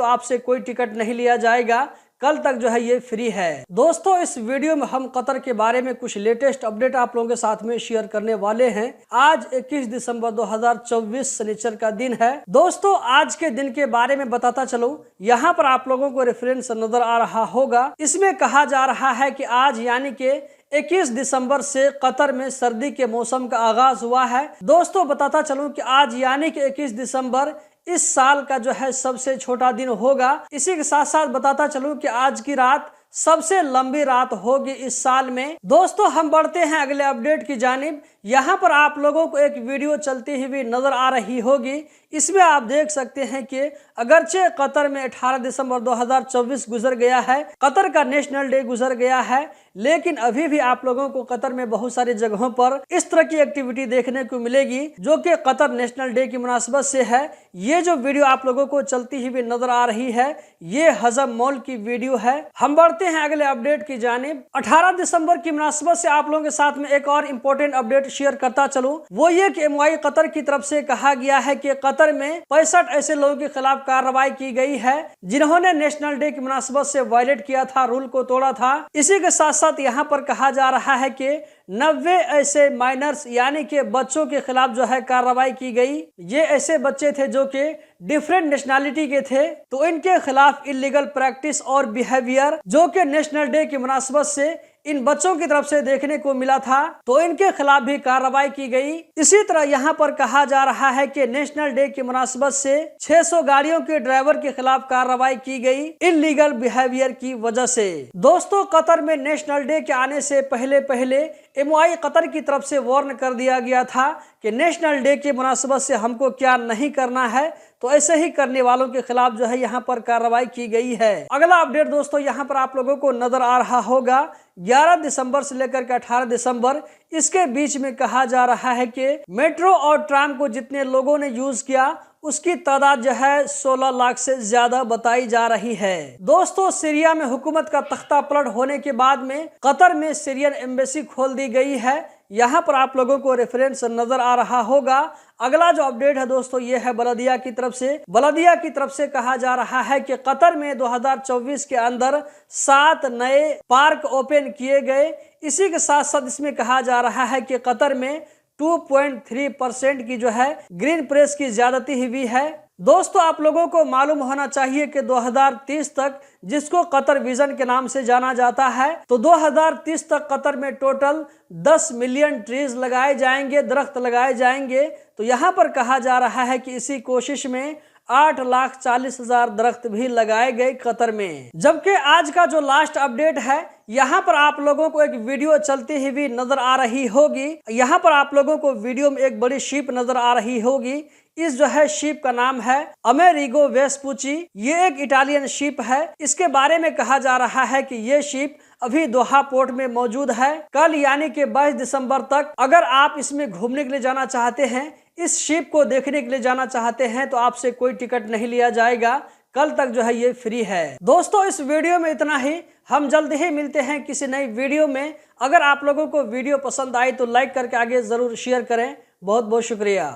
तो आपसे कोई टिकट नहीं लिया जाएगा। कल तक जो है ये फ्री है। दोस्तों इस वीडियो में हम कतर के बारे में कुछ लेटेस्ट अपडेट आप लोगों के साथ में शेयर करने वाले हैं। आज 21 दिसंबर 2024 शनिचर का दिन है। दोस्तों आज के दिन के बारे में बताता चलूं, यहाँ पर आप लोगों को रेफरेंस नजर आ रहा होगा। इसमें कहा जा रहा है कि आज यानी कि 21 दिसंबर से कतर में सर्दी के मौसम का आगाज हुआ है। दोस्तों बताता चलूं कि आज यानी कि 21 दिसंबर इस साल का जो है सबसे छोटा दिन होगा। इसी के साथ साथ बताता चलूं कि आज की रात सबसे लंबी रात होगी इस साल में। दोस्तों हम बढ़ते हैं अगले अपडेट की जानिब। यहाँ पर आप लोगों को एक वीडियो चलती हुई नजर आ रही होगी। इसमें आप देख सकते हैं कि अगरचे कतर में 18 दिसंबर 2024 गुजर गया है, कतर का नेशनल डे गुजर गया है, लेकिन अभी भी आप लोगों को कतर में बहुत सारी जगहों पर इस तरह की एक्टिविटी देखने को मिलेगी जो कि कतर नेशनल डे की मुनासबत से है। ये जो वीडियो आप लोगों को चलती हुई नजर आ रही है ये हजम मॉल की वीडियो है। हम बढ़ते हैं अगले अपडेट की जानिब। 18 दिसंबर की मुनासबत से आप लोगों के साथ में एक और इम्पोर्टेंट अपडेट शेयर करता चलूं, वो ये कि MOI कतर की तरफ से कहा गया है कि कतर में 65 ऐसे लोगों के खिलाफ कार्रवाई की गई है जिन्होंने नेशनल डे की मुनासबत से वायलेट किया था, रूल को तोड़ा था। इसी के साथ साथ यहाँ पर कहा जा रहा है कि 90 ऐसे माइनर्स यानी कि बच्चों के खिलाफ जो है कार्रवाई की गई। ये ऐसे बच्चे थे जो कि डिफरेंट नेशनैलिटी के थे, तो इनके खिलाफ इलीगल प्रैक्टिस और बिहेवियर जो कि नेशनल डे की मुनासबत से इन बच्चों की तरफ से देखने को मिला था, तो इनके खिलाफ भी कार्रवाई की गई। इसी तरह यहाँ पर कहा जा रहा है कि नेशनल डे की मुनासबत से 600 गाड़ियों के ड्राइवर के खिलाफ कार्रवाई की गई इलीगल बिहेवियर की वजह से। दोस्तों कतर में नेशनल डे के आने से पहले MOI कतर की तरफ से वार्न कर दिया गया था कि नेशनल डे की मुनासबत से हमको क्या नहीं करना है, तो ऐसे ही करने वालों के खिलाफ जो है यहाँ पर कार्रवाई की गई है। अगला अपडेट दोस्तों यहाँ पर आप लोगों को नजर आ रहा होगा 11 दिसंबर से लेकर के 18 दिसंबर, इसके बीच में कहा जा रहा है कि मेट्रो और ट्राम को जितने लोगों ने यूज किया उसकी तादाद जो है 16 लाख से ज्यादा बताई जा रही है। दोस्तों सीरिया में हुकूमत का तख्ता पलट होने के बाद में कतर में सीरियन एम्बेसी खोल दी गई है। यहाँ पर आप लोगों को रेफरेंस नजर आ रहा होगा। अगला जो अपडेट है दोस्तों ये है बलदिया की तरफ से। बलदिया की तरफ से कहा जा रहा है कि कतर में 2024 के अंदर 7 नए पार्क ओपन किए गए। इसी के साथ साथ इसमें कहा जा रहा है कि कतर में 2.3% की जो है ग्रीन प्रेस की ज्यादती हुई है। दोस्तों आप लोगों को मालूम होना चाहिए कि 2030 तक, जिसको कतर विजन के नाम से जाना जाता है, तो 2030 तक कतर में टोटल 10 मिलियन ट्रीज लगाए जाएंगे, दरख्त लगाए जाएंगे। तो यहाँ पर कहा जा रहा है कि इसी कोशिश में 8,40,000 दरख्त भी लगाए गए कतर में। जबकि आज का जो लास्ट अपडेट है यहाँ पर आप लोगों को एक वीडियो चलती हुई नजर आ रही होगी। यहाँ पर आप लोगों को वीडियो में एक बड़ी शिप नजर आ रही होगी। इस जो है शिप का नाम है अमेरिगो वेस्पुची। ये एक इटालियन शिप है। इसके बारे में कहा जा रहा है कि ये शिप अभी दोहा पोर्ट में मौजूद है। कल यानी कि 22 दिसंबर तक अगर आप इसमें घूमने के लिए जाना चाहते हैं, इस शिप को देखने के लिए जाना चाहते हैं, तो आपसे कोई टिकट नहीं लिया जाएगा। कल तक जो है ये फ्री है। दोस्तों इस वीडियो में इतना ही। हम जल्द ही मिलते हैं किसी नई वीडियो में। अगर आप लोगों को वीडियो पसंद आई तो लाइक करके आगे जरूर शेयर करें। बहुत बहुत शुक्रिया।